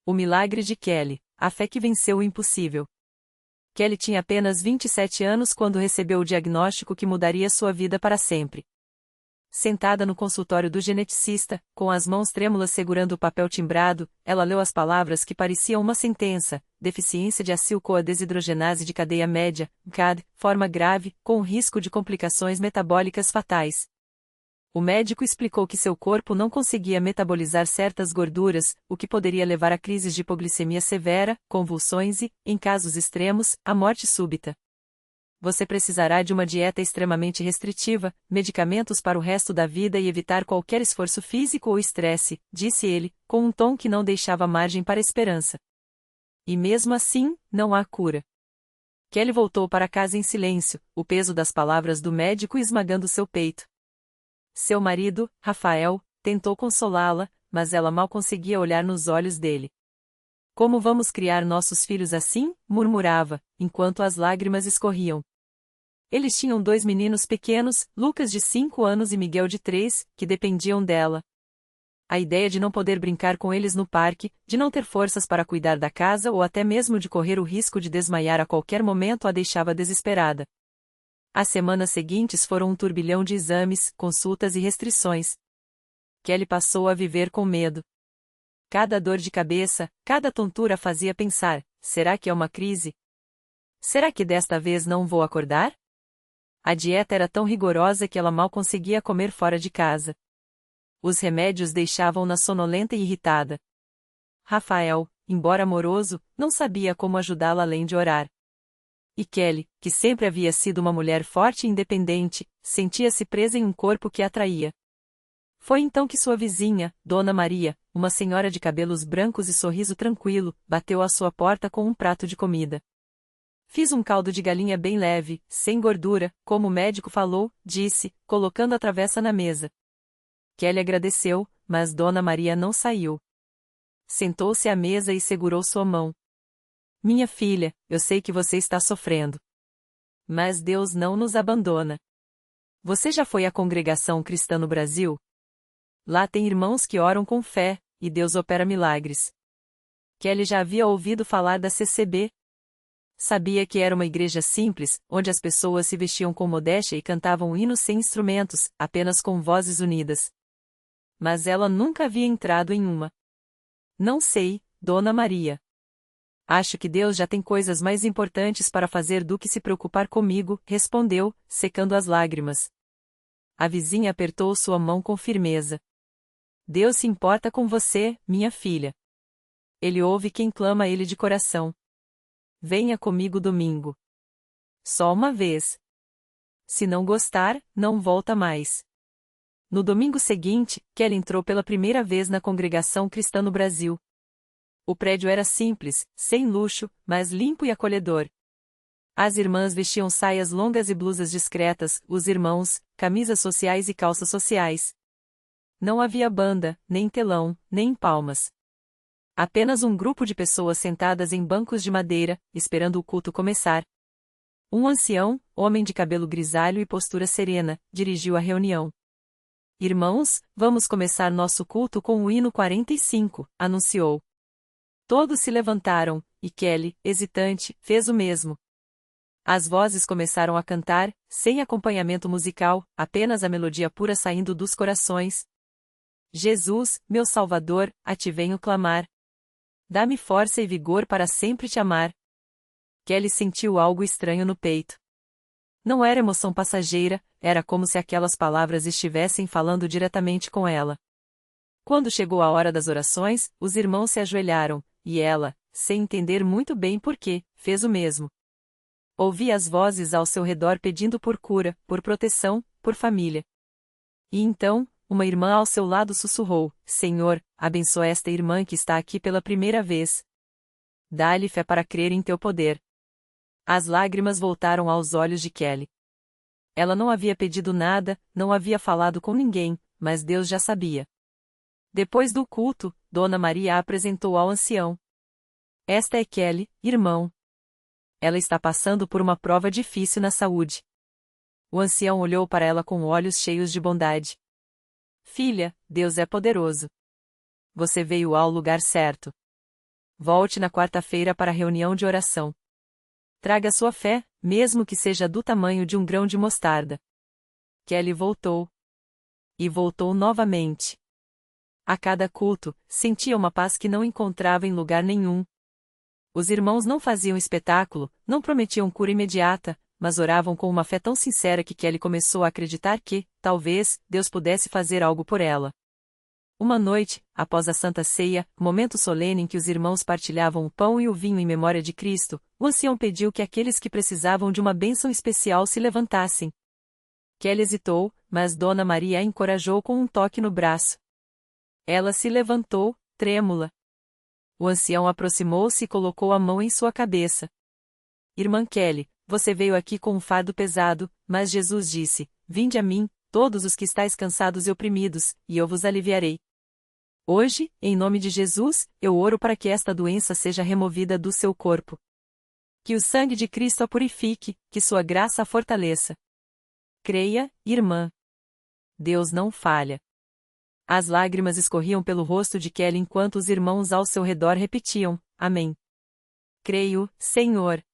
O milagre de Kelly, a fé que venceu o impossível. Kelly tinha apenas 27 anos quando recebeu o diagnóstico que mudaria sua vida para sempre. Sentada no consultório do geneticista, com as mãos trêmulas segurando o papel timbrado, ela leu as palavras que pareciam uma sentença: deficiência de acil-CoA desidrogenase de cadeia média, CAD, forma grave, com risco de complicações metabólicas fatais. O médico explicou que seu corpo não conseguia metabolizar certas gorduras, o que poderia levar a crises de hipoglicemia severa, convulsões e, em casos extremos, a morte súbita. Você precisará de uma dieta extremamente restritiva, medicamentos para o resto da vida e evitar qualquer esforço físico ou estresse, disse ele, com um tom que não deixava margem para esperança. E mesmo assim, não há cura. Kelly voltou para casa em silêncio, o peso das palavras do médico esmagando seu peito. Seu marido, Rafael, tentou consolá-la, mas ela mal conseguia olhar nos olhos dele. Como vamos criar nossos filhos assim? Murmurava, enquanto as lágrimas escorriam. Eles tinham 2 meninos pequenos, Lucas de 5 anos e Miguel de 3, que dependiam dela. A ideia de não poder brincar com eles no parque, de não ter forças para cuidar da casa ou até mesmo de correr o risco de desmaiar a qualquer momento a deixava desesperada. As semanas seguintes foram um turbilhão de exames, consultas e restrições. Kelly passou a viver com medo. Cada dor de cabeça, cada tontura fazia pensar: será que é uma crise? Será que desta vez não vou acordar? A dieta era tão rigorosa que ela mal conseguia comer fora de casa. Os remédios deixavam-na sonolenta e irritada. Rafael, embora amoroso, não sabia como ajudá-la além de orar. E Kelly, que sempre havia sido uma mulher forte e independente, sentia-se presa em um corpo que a atraía. Foi então que sua vizinha, Dona Maria, uma senhora de cabelos brancos e sorriso tranquilo, bateu à sua porta com um prato de comida. Fiz um caldo de galinha bem leve, sem gordura, como o médico falou, disse, colocando a travessa na mesa. Kelly agradeceu, mas Dona Maria não saiu. Sentou-se à mesa e segurou sua mão. Minha filha, eu sei que você está sofrendo. Mas Deus não nos abandona. Você já foi à Congregação Cristã no Brasil? Lá tem irmãos que oram com fé, e Deus opera milagres. Kelly já havia ouvido falar da CCB. Sabia que era uma igreja simples, onde as pessoas se vestiam com modéstia e cantavam hinos sem instrumentos, apenas com vozes unidas. Mas ela nunca havia entrado em uma. Não sei, Dona Maria. Acho que Deus já tem coisas mais importantes para fazer do que se preocupar comigo, respondeu, secando as lágrimas. A vizinha apertou sua mão com firmeza. Deus se importa com você, minha filha. Ele ouve quem clama a Ele de coração. Venha comigo domingo. Só uma vez. Se não gostar, não volta mais. No domingo seguinte, Kelly entrou pela primeira vez na Congregação Cristã no Brasil. O prédio era simples, sem luxo, mas limpo e acolhedor. As irmãs vestiam saias longas e blusas discretas, os irmãos, camisas sociais e calças sociais. Não havia banda, nem telão, nem palmas. Apenas um grupo de pessoas sentadas em bancos de madeira, esperando o culto começar. Um ancião, homem de cabelo grisalho e postura serena, dirigiu a reunião. Irmãos, vamos começar nosso culto com o hino 45, anunciou. Todos se levantaram, e Kelly, hesitante, fez o mesmo. As vozes começaram a cantar, sem acompanhamento musical, apenas a melodia pura saindo dos corações. Jesus, meu Salvador, a ti venho clamar. Dá-me força e vigor para sempre te amar. Kelly sentiu algo estranho no peito. Não era emoção passageira, era como se aquelas palavras estivessem falando diretamente com ela. Quando chegou a hora das orações, os irmãos se ajoelharam, e ela, sem entender muito bem por quê, fez o mesmo. Ouvia as vozes ao seu redor pedindo por cura, por proteção, por família. E então, uma irmã ao seu lado sussurrou: Senhor, abençoa esta irmã que está aqui pela primeira vez. Dá-lhe fé para crer em teu poder. As lágrimas voltaram aos olhos de Kelly. Ela não havia pedido nada, não havia falado com ninguém, mas Deus já sabia. Depois do culto, Dona Maria a apresentou ao ancião. Esta é Kelly, irmão. Ela está passando por uma prova difícil na saúde. O ancião olhou para ela com olhos cheios de bondade. Filha, Deus é poderoso. Você veio ao lugar certo. Volte na quarta-feira para a reunião de oração. Traga sua fé, mesmo que seja do tamanho de um grão de mostarda. Kelly voltou. E voltou novamente. A cada culto, sentia uma paz que não encontrava em lugar nenhum. Os irmãos não faziam espetáculo, não prometiam cura imediata, mas oravam com uma fé tão sincera que Kelly começou a acreditar que, talvez, Deus pudesse fazer algo por ela. Uma noite, após a Santa Ceia, momento solene em que os irmãos partilhavam o pão e o vinho em memória de Cristo, o ancião pediu que aqueles que precisavam de uma bênção especial se levantassem. Kelly hesitou, mas Dona Maria a encorajou com um toque no braço. Ela se levantou, trêmula. O ancião aproximou-se e colocou a mão em sua cabeça. Irmã Kelly, você veio aqui com um fardo pesado, mas Jesus disse, vinde a mim, todos os que estáis cansados e oprimidos, e eu vos aliviarei. Hoje, em nome de Jesus, eu oro para que esta doença seja removida do seu corpo. Que o sangue de Cristo a purifique, que sua graça a fortaleça. Creia, irmã. Deus não falha. As lágrimas escorriam pelo rosto de Kelly enquanto os irmãos ao seu redor repetiam, Amém. Creio, Senhor.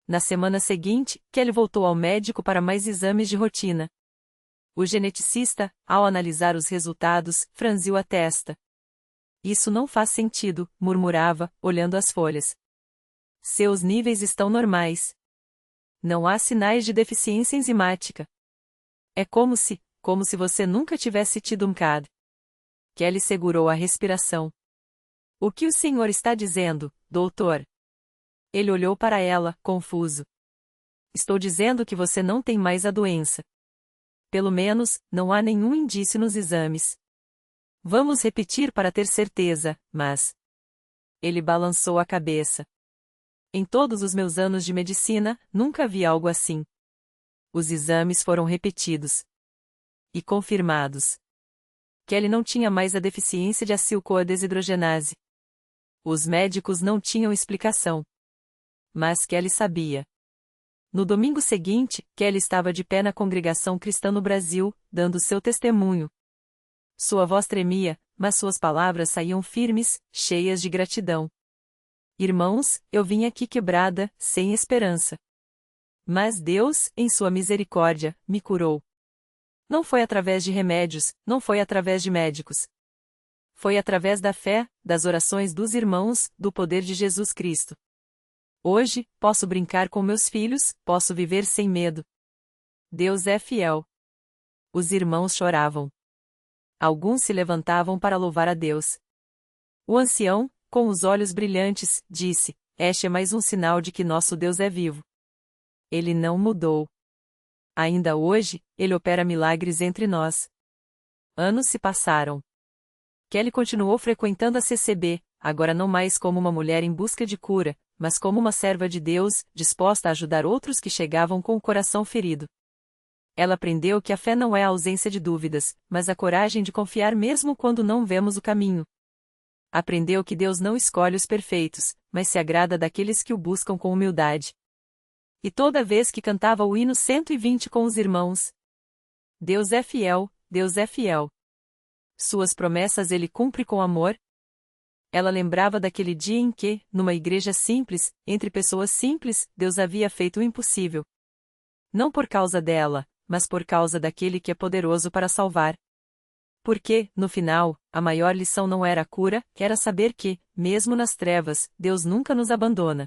Na semana seguinte, Kelly voltou ao médico para mais exames de rotina. O geneticista, ao analisar os resultados, franziu a testa. Isso não faz sentido, murmurava, olhando as folhas. Seus níveis estão normais. Não há sinais de deficiência enzimática. É como se você nunca tivesse tido um CAD. Kelly segurou a respiração. O que o senhor está dizendo, doutor? Ele olhou para ela, confuso. Estou dizendo que você não tem mais a doença. Pelo menos, não há nenhum indício nos exames. Vamos repetir para ter certeza, mas... Ele balançou a cabeça. Em todos os meus anos de medicina, nunca vi algo assim. Os exames foram repetidos. E confirmados. Kelly não tinha mais a deficiência de acil-CoA desidrogenase. Os médicos não tinham explicação. Mas Kelly sabia. No domingo seguinte, Kelly estava de pé na congregação cristã no Brasil, dando seu testemunho. Sua voz tremia, mas suas palavras saíam firmes, cheias de gratidão. Irmãos, eu vim aqui quebrada, sem esperança. Mas Deus, em sua misericórdia, me curou. Não foi através de remédios, não foi através de médicos. Foi através da fé, das orações dos irmãos, do poder de Jesus Cristo. Hoje, posso brincar com meus filhos, posso viver sem medo. Deus é fiel. Os irmãos choravam. Alguns se levantavam para louvar a Deus. O ancião, com os olhos brilhantes, disse, este é mais um sinal de que nosso Deus é vivo. Ele não mudou. Ainda hoje, ele opera milagres entre nós. Anos se passaram. Kelly continuou frequentando a CCB, agora não mais como uma mulher em busca de cura, mas como uma serva de Deus, disposta a ajudar outros que chegavam com o coração ferido. Ela aprendeu que a fé não é a ausência de dúvidas, mas a coragem de confiar mesmo quando não vemos o caminho. Aprendeu que Deus não escolhe os perfeitos, mas se agrada daqueles que o buscam com humildade. E toda vez que cantava o hino 120 com os irmãos, Deus é fiel, Deus é fiel. Suas promessas ele cumpre com amor. Ela lembrava daquele dia em que, numa igreja simples, entre pessoas simples, Deus havia feito o impossível. Não por causa dela, mas por causa daquele que é poderoso para salvar. Porque, no final, a maior lição não era a cura, era saber que, mesmo nas trevas, Deus nunca nos abandona.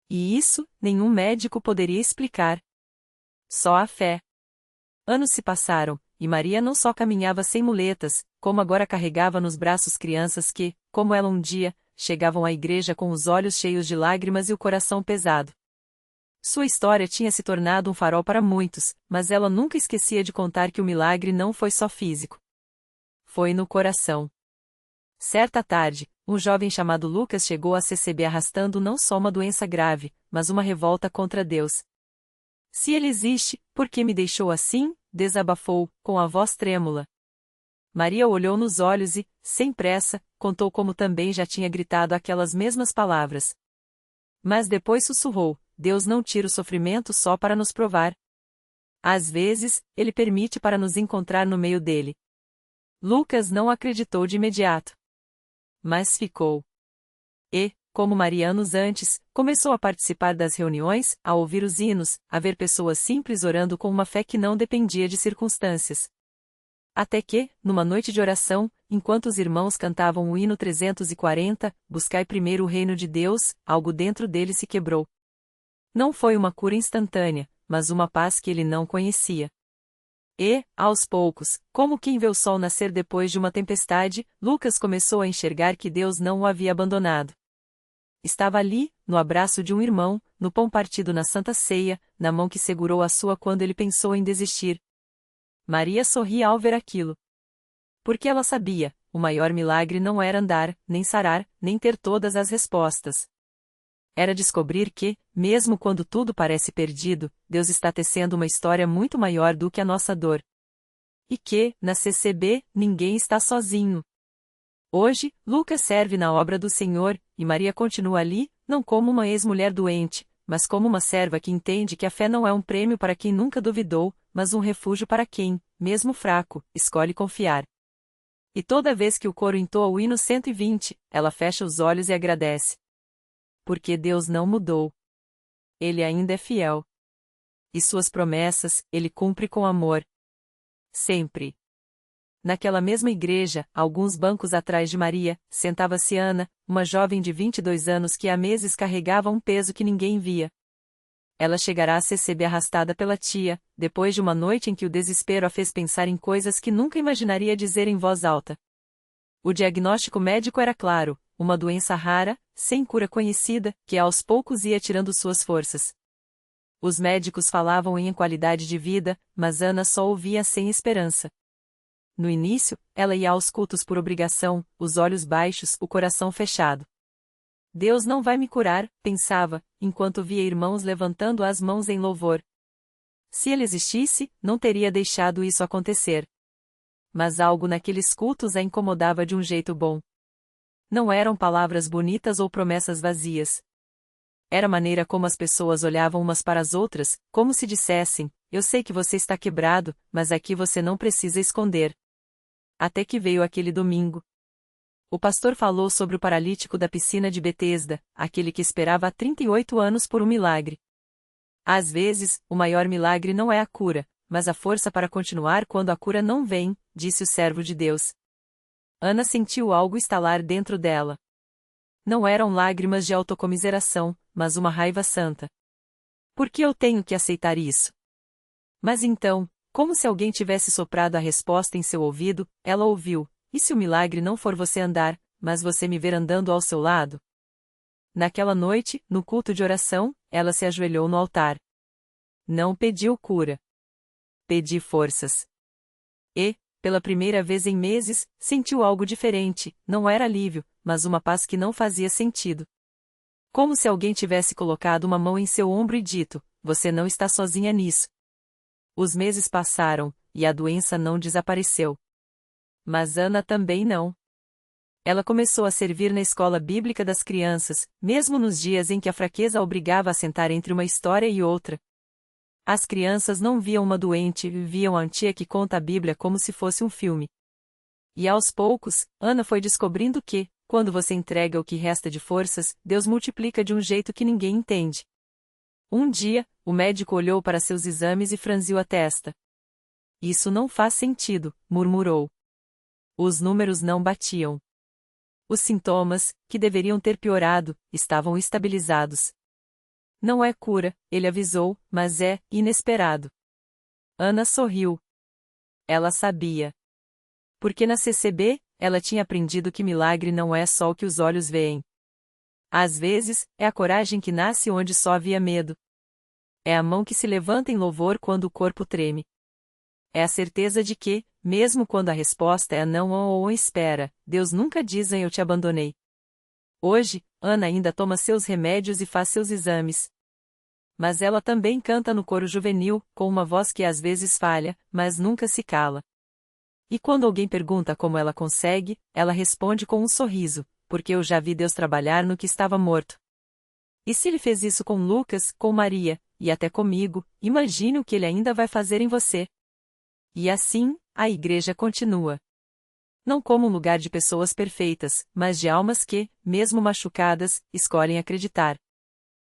E isso, nenhum médico poderia explicar. Só a fé. Anos se passaram, e Maria não só caminhava sem muletas, como agora carregava nos braços crianças que, como ela um dia, chegavam à igreja com os olhos cheios de lágrimas e o coração pesado. Sua história tinha se tornado um farol para muitos, mas ela nunca esquecia de contar que o milagre não foi só físico. Foi no coração. Certa tarde, um jovem chamado Lucas chegou à CCB arrastando não só uma doença grave, mas uma revolta contra Deus. Se ele existe, por que me deixou assim? Desabafou, com a voz trêmula. Maria olhou nos olhos e, sem pressa, contou como também já tinha gritado aquelas mesmas palavras. Mas depois sussurrou, Deus não tira o sofrimento só para nos provar. Às vezes, ele permite para nos encontrar no meio dele. Lucas não acreditou de imediato. Mas ficou. E, como Maria anos antes, começou a participar das reuniões, a ouvir os hinos, a ver pessoas simples orando com uma fé que não dependia de circunstâncias. Até que, numa noite de oração, enquanto os irmãos cantavam o hino 340, Buscai primeiro o reino de Deus, algo dentro dele se quebrou. Não foi uma cura instantânea, mas uma paz que ele não conhecia. E, aos poucos, como quem vê o sol nascer depois de uma tempestade, Lucas começou a enxergar que Deus não o havia abandonado. Estava ali, no abraço de um irmão, no pão partido na Santa Ceia, na mão que segurou a sua quando ele pensou em desistir. Maria sorria ao ver aquilo. Porque ela sabia, o maior milagre não era andar, nem sarar, nem ter todas as respostas. Era descobrir que, mesmo quando tudo parece perdido, Deus está tecendo uma história muito maior do que a nossa dor. E que, na CCB, ninguém está sozinho. Hoje, Lucas serve na obra do Senhor, e Maria continua ali, não como uma ex-mulher doente, mas como uma serva que entende que a fé não é um prêmio para quem nunca duvidou, mas um refúgio para quem, mesmo fraco, escolhe confiar. E toda vez que o coro entoa o hino 120, ela fecha os olhos e agradece. Porque Deus não mudou. Ele ainda é fiel. E suas promessas, ele cumpre com amor. Sempre. Naquela mesma igreja, alguns bancos atrás de Maria, sentava-se Ana, uma jovem de 22 anos que há meses carregava um peso que ninguém via. Ela chegará a CCB arrastada pela tia, depois de uma noite em que o desespero a fez pensar em coisas que nunca imaginaria dizer em voz alta. O diagnóstico médico era claro, uma doença rara, sem cura conhecida, que aos poucos ia tirando suas forças. Os médicos falavam em qualidade de vida, mas Ana só ouvia sem esperança. No início, ela ia aos cultos por obrigação, os olhos baixos, o coração fechado. Deus não vai me curar, pensava, enquanto via irmãos levantando as mãos em louvor. Se ele existisse, não teria deixado isso acontecer. Mas algo naqueles cultos a incomodava de um jeito bom. Não eram palavras bonitas ou promessas vazias. Era a maneira como as pessoas olhavam umas para as outras, como se dissessem, eu sei que você está quebrado, mas aqui você não precisa esconder. Até que veio aquele domingo. O pastor falou sobre o paralítico da piscina de Betesda, aquele que esperava há 38 anos por um milagre. Às vezes, o maior milagre não é a cura, mas a força para continuar quando a cura não vem, disse o servo de Deus. Ana sentiu algo estalar dentro dela. Não eram lágrimas de autocomiseração, mas uma raiva santa. Por que eu tenho que aceitar isso? Mas então, como se alguém tivesse soprado a resposta em seu ouvido, ela ouviu, e se o milagre não for você andar, mas você me ver andando ao seu lado? Naquela noite, no culto de oração, ela se ajoelhou no altar. Não pediu cura. Pedi forças. E, pela primeira vez em meses, sentiu algo diferente, não era alívio, mas uma paz que não fazia sentido. Como se alguém tivesse colocado uma mão em seu ombro e dito, você não está sozinha nisso. Os meses passaram, e a doença não desapareceu. Mas Ana também não. Ela começou a servir na escola bíblica das crianças, mesmo nos dias em que a fraqueza a obrigava a sentar entre uma história e outra. As crianças não viam uma doente, viam a tia que conta a Bíblia como se fosse um filme. E aos poucos, Ana foi descobrindo que, quando você entrega o que resta de forças, Deus multiplica de um jeito que ninguém entende. Um dia, o médico olhou para seus exames e franziu a testa. Isso não faz sentido, murmurou. Os números não batiam. Os sintomas, que deveriam ter piorado, estavam estabilizados. Não é cura, ele avisou, mas é inesperado. Ana sorriu. Ela sabia. Porque na CCB, ela tinha aprendido que milagre não é só o que os olhos veem. Às vezes, é a coragem que nasce onde só havia medo. É a mão que se levanta em louvor quando o corpo treme. É a certeza de que, mesmo quando a resposta é não ou espera, Deus nunca diz eu te abandonei. Hoje, Ana ainda toma seus remédios e faz seus exames. Mas ela também canta no coro juvenil, com uma voz que às vezes falha, mas nunca se cala. E quando alguém pergunta como ela consegue, ela responde com um sorriso, porque eu já vi Deus trabalhar no que estava morto. E se ele fez isso com Lucas, com Maria, e até comigo, imagine o que ele ainda vai fazer em você. E assim, a igreja continua. não como um lugar de pessoas perfeitas, mas de almas que, mesmo machucadas, escolhem acreditar.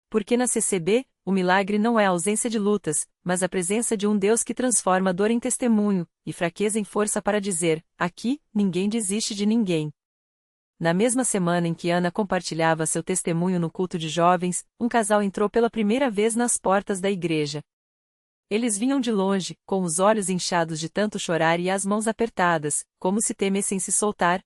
Porque na CCB, o milagre não é a ausência de lutas, mas a presença de um Deus que transforma dor em testemunho, e fraqueza em força para dizer: aqui, ninguém desiste de ninguém. Na mesma semana em que Ana compartilhava seu testemunho no culto de jovens, um casal entrou pela primeira vez nas portas da igreja. Eles vinham de longe, com os olhos inchados de tanto chorar e as mãos apertadas, como se temessem se soltar.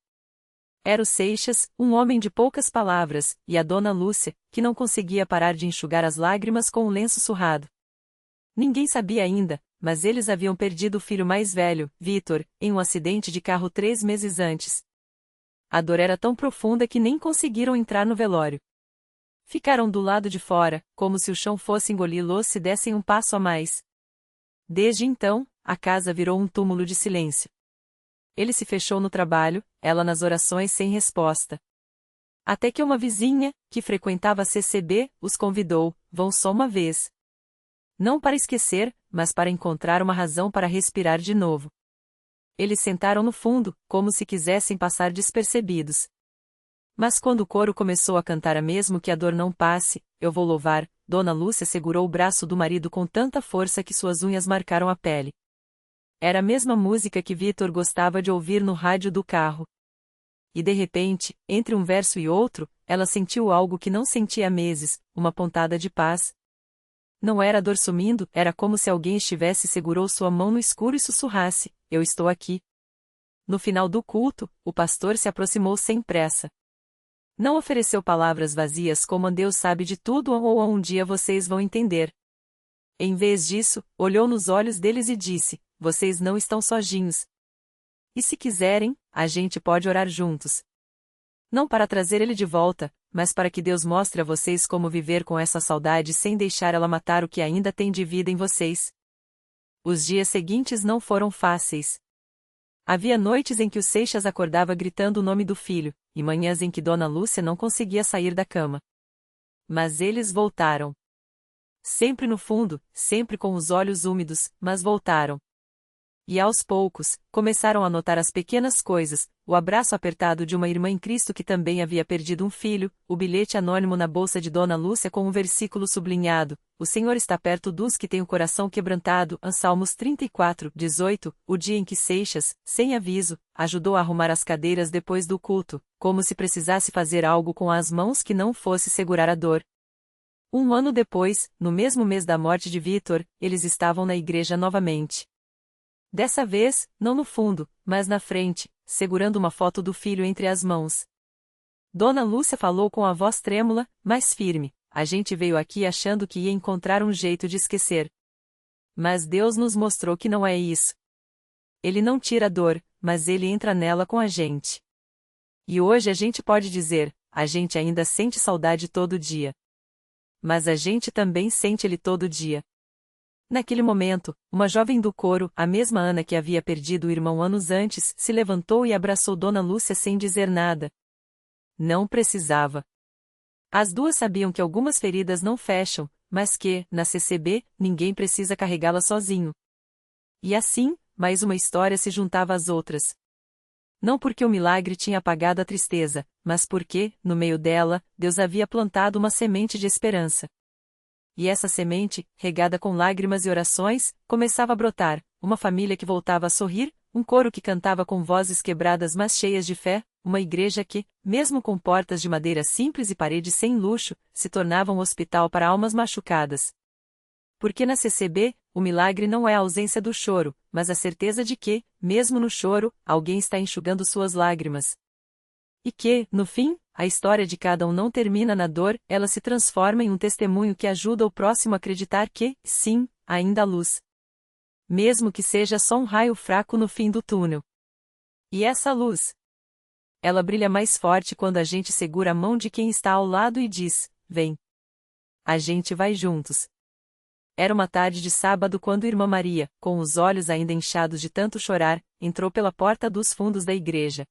Era o Seixas, um homem de poucas palavras, e a dona Lúcia, que não conseguia parar de enxugar as lágrimas com o lenço surrado. Ninguém sabia ainda, mas eles haviam perdido o filho mais velho, Vitor, em um acidente de carro 3 meses antes. A dor era tão profunda que nem conseguiram entrar no velório. Ficaram do lado de fora, como se o chão fosse engoli-los se dessem um passo a mais. Desde então, a casa virou um túmulo de silêncio. Ele se fechou no trabalho, ela nas orações sem resposta. Até que uma vizinha, que frequentava a CCB, os convidou: vão só uma vez. Não para esquecer, mas para encontrar uma razão para respirar de novo. Eles sentaram no fundo, como se quisessem passar despercebidos. Mas quando o coro começou a cantar a mesmo que a dor não passe, eu vou louvar, Dona Lúcia segurou o braço do marido com tanta força que suas unhas marcaram a pele. Era a mesma música que Vitor gostava de ouvir no rádio do carro. E de repente, entre um verso e outro, ela sentiu algo que não sentia há meses, uma pontada de paz. Não era a dor sumindo, era como se alguém estivesse segurou sua mão no escuro e sussurrasse: eu estou aqui. No final do culto, o pastor se aproximou sem pressa. Não ofereceu palavras vazias como Deus sabe de tudo ou um dia vocês vão entender. Em vez disso, olhou nos olhos deles e disse: vocês não estão sozinhos. E se quiserem, a gente pode orar juntos. Não para trazer ele de volta, mas para que Deus mostre a vocês como viver com essa saudade sem deixar ela matar o que ainda tem de vida em vocês. Os dias seguintes não foram fáceis. Havia noites em que o Seixas acordava gritando o nome do filho, e manhãs em que Dona Lúcia não conseguia sair da cama. Mas eles voltaram. Sempre no fundo, sempre com os olhos úmidos, mas voltaram. E aos poucos, começaram a notar as pequenas coisas, o abraço apertado de uma irmã em Cristo que também havia perdido um filho, o bilhete anônimo na bolsa de Dona Lúcia com um versículo sublinhado: o Senhor está perto dos que têm o coração quebrantado, Salmos 34, 18, o dia em que Seixas, sem aviso, ajudou a arrumar as cadeiras depois do culto, como se precisasse fazer algo com as mãos que não fosse segurar a dor. Um ano depois, no mesmo mês da morte de Vitor, eles estavam na igreja novamente. Dessa vez, não no fundo, mas na frente, segurando uma foto do filho entre as mãos. Dona Lúcia falou com a voz trêmula, mas firme: a gente veio aqui achando que ia encontrar um jeito de esquecer. Mas Deus nos mostrou que não é isso. Ele não tira a dor, mas ele entra nela com a gente. E hoje a gente pode dizer: a gente ainda sente saudade todo dia. Mas a gente também sente ele todo dia. Naquele momento, uma jovem do coro, a mesma Ana que havia perdido o irmão anos antes, se levantou e abraçou Dona Lúcia sem dizer nada. Não precisava. As duas sabiam que algumas feridas não fecham, mas que, na CCB, ninguém precisa carregá-las sozinho. E assim, mais uma história se juntava às outras. Não porque o milagre tinha apagado a tristeza, mas porque, no meio dela, Deus havia plantado uma semente de esperança. E essa semente, regada com lágrimas e orações, começava a brotar, uma família que voltava a sorrir, um coro que cantava com vozes quebradas mas cheias de fé, uma igreja que, mesmo com portas de madeira simples e paredes sem luxo, se tornava um hospital para almas machucadas. Porque na CCB, o milagre não é a ausência do choro, mas a certeza de que, mesmo no choro, alguém está enxugando suas lágrimas. E que, no fim, a história de cada um não termina na dor, ela se transforma em um testemunho que ajuda o próximo a acreditar que, sim, ainda há luz. Mesmo que seja só um raio fraco no fim do túnel. E essa luz? Ela brilha mais forte quando a gente segura a mão de quem está ao lado e diz: vem. A gente vai juntos. Era uma tarde de sábado quando Irmã Maria, com os olhos ainda inchados de tanto chorar, entrou pela porta dos fundos da igreja.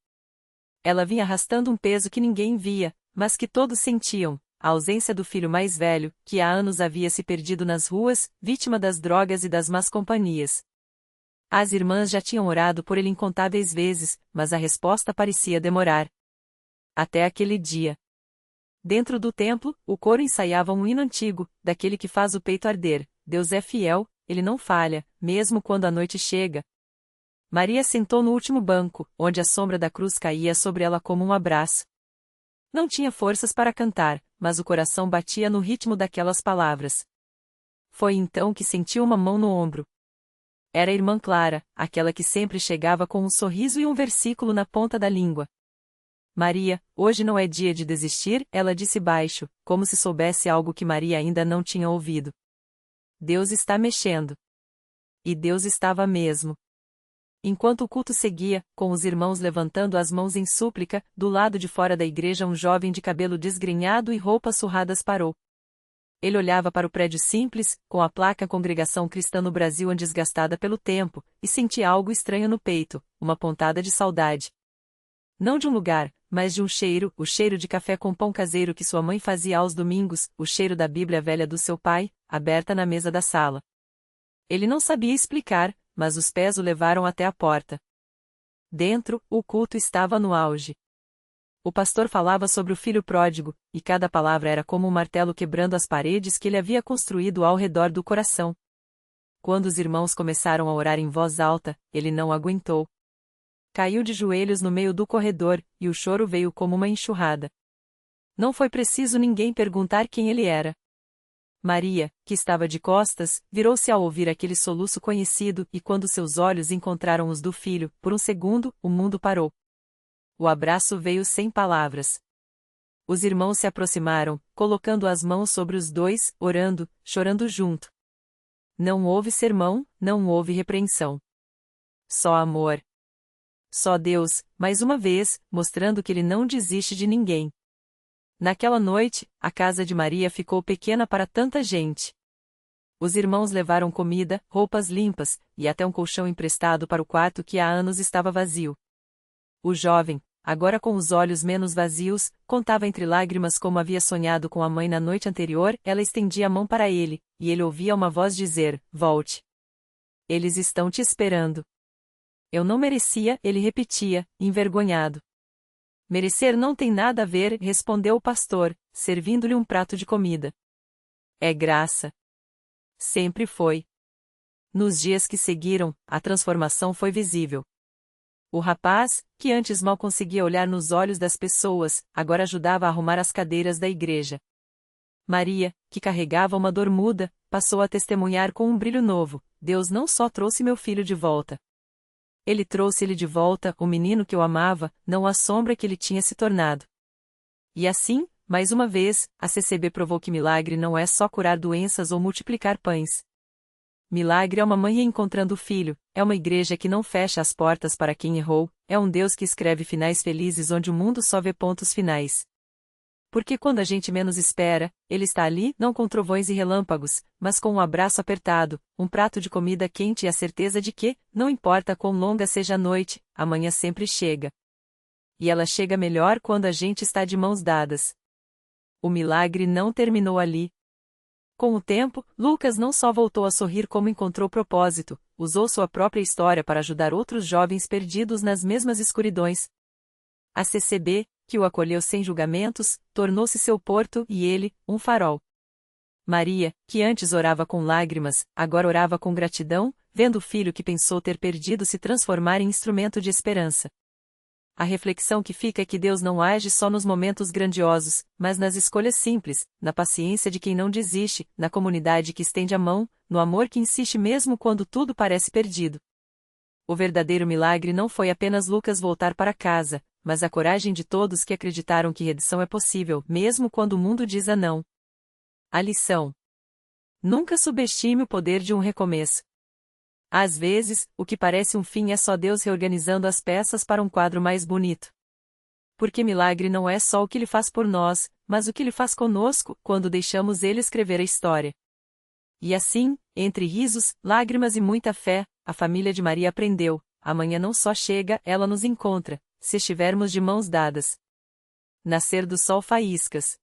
Ela vinha arrastando um peso que ninguém via, mas que todos sentiam: a ausência do filho mais velho, que há anos havia se perdido nas ruas, vítima das drogas e das más companhias. As irmãs já tinham orado por ele incontáveis vezes, mas a resposta parecia demorar. Até aquele dia. Dentro do templo, o coro ensaiava um hino antigo, daquele que faz o peito arder. Deus é fiel, ele não falha, mesmo quando a noite chega. Maria sentou no último banco, onde a sombra da cruz caía sobre ela como um abraço. Não tinha forças para cantar, mas o coração batia no ritmo daquelas palavras. Foi então que sentiu uma mão no ombro. Era a irmã Clara, aquela que sempre chegava com um sorriso e um versículo na ponta da língua. Maria, hoje não é dia de desistir, ela disse baixo, como se soubesse algo que Maria ainda não tinha ouvido. Deus está mexendo. E Deus estava mesmo. Enquanto o culto seguia, com os irmãos levantando as mãos em súplica, do lado de fora da igreja um jovem de cabelo desgrenhado e roupas surradas parou. Ele olhava para o prédio simples, com a placa Congregação Cristã no Brasil desgastada pelo tempo, e sentia algo estranho no peito, uma pontada de saudade. Não de um lugar, mas de um cheiro, o cheiro de café com pão caseiro que sua mãe fazia aos domingos, o cheiro da Bíblia velha do seu pai, aberta na mesa da sala. Ele não sabia explicar, mas os pés o levaram até a porta. Dentro, o culto estava no auge. O pastor falava sobre o filho pródigo, e cada palavra era como um martelo quebrando as paredes que ele havia construído ao redor do coração. Quando os irmãos começaram a orar em voz alta, ele não aguentou. Caiu de joelhos no meio do corredor, e o choro veio como uma enxurrada. Não foi preciso ninguém perguntar quem ele era. Maria, que estava de costas, virou-se ao ouvir aquele soluço conhecido e quando seus olhos encontraram os do filho, por um segundo, o mundo parou. O abraço veio sem palavras. Os irmãos se aproximaram, colocando as mãos sobre os dois, orando, chorando junto. Não houve sermão, não houve repreensão. Só amor. Só Deus, mais uma vez, mostrando que ele não desiste de ninguém. Naquela noite, a casa de Maria ficou pequena para tanta gente. Os irmãos levaram comida, roupas limpas, e até um colchão emprestado para o quarto que há anos estava vazio. O jovem, agora com os olhos menos vazios, contava entre lágrimas como havia sonhado com a mãe na noite anterior. Ela estendia a mão para ele, e ele ouvia uma voz dizer: "Volte. Eles estão te esperando." Eu não merecia, ele repetia, envergonhado. Merecer não tem nada a ver, respondeu o pastor, servindo-lhe um prato de comida. É graça. Sempre foi. Nos dias que seguiram, a transformação foi visível. O rapaz, que antes mal conseguia olhar nos olhos das pessoas, agora ajudava a arrumar as cadeiras da igreja. Maria, que carregava uma dor muda, passou a testemunhar com um brilho novo: Deus não só trouxe meu filho de volta. Ele trouxe-lhe de volta o menino que eu amava, não a sombra que ele tinha se tornado. E assim, mais uma vez, a CCB provou que milagre não é só curar doenças ou multiplicar pães. Milagre é uma mãe reencontrando o filho, é uma igreja que não fecha as portas para quem errou, é um Deus que escreve finais felizes onde o mundo só vê pontos finais. Porque quando a gente menos espera, ele está ali, não com trovões e relâmpagos, mas com um abraço apertado, um prato de comida quente e a certeza de que, não importa quão longa seja a noite, amanhã sempre chega. E ela chega melhor quando a gente está de mãos dadas. O milagre não terminou ali. Com o tempo, Lucas não só voltou a sorrir como encontrou propósito, usou sua própria história para ajudar outros jovens perdidos nas mesmas escuridões. A CCB, que o acolheu sem julgamentos, tornou-se seu porto e ele, um farol. Maria, que antes orava com lágrimas, agora orava com gratidão, vendo o filho que pensou ter perdido se transformar em instrumento de esperança. A reflexão que fica é que Deus não age só nos momentos grandiosos, mas nas escolhas simples, na paciência de quem não desiste, na comunidade que estende a mão, no amor que insiste mesmo quando tudo parece perdido. O verdadeiro milagre não foi apenas Lucas voltar para casa, mas a coragem de todos que acreditaram que redenção é possível, mesmo quando o mundo diz a não. A lição: nunca subestime o poder de um recomeço. Às vezes, o que parece um fim é só Deus reorganizando as peças para um quadro mais bonito. Porque milagre não é só o que Ele faz por nós, mas o que Ele faz conosco, quando deixamos Ele escrever a história. E assim, entre risos, lágrimas e muita fé, a família de Maria aprendeu: amanhã não só chega, ela nos encontra, se estivermos de mãos dadas. Nascer do sol faíscas.